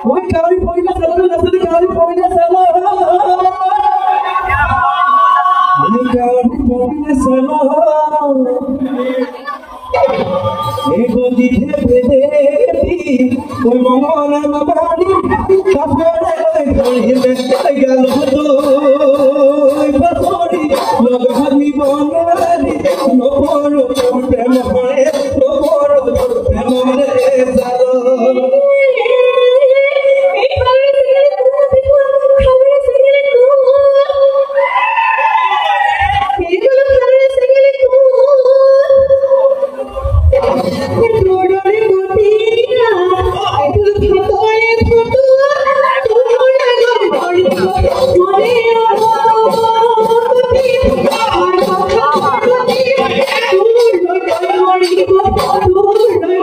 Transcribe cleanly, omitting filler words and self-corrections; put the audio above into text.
ওই কারি পয়লা সালো রাস্তাতে কারি পয়লা সালো আমি কারি পয়লা সালো এই গদিতে বেদেতি ওই মঙ্গলা বাবানি তারপরে গেল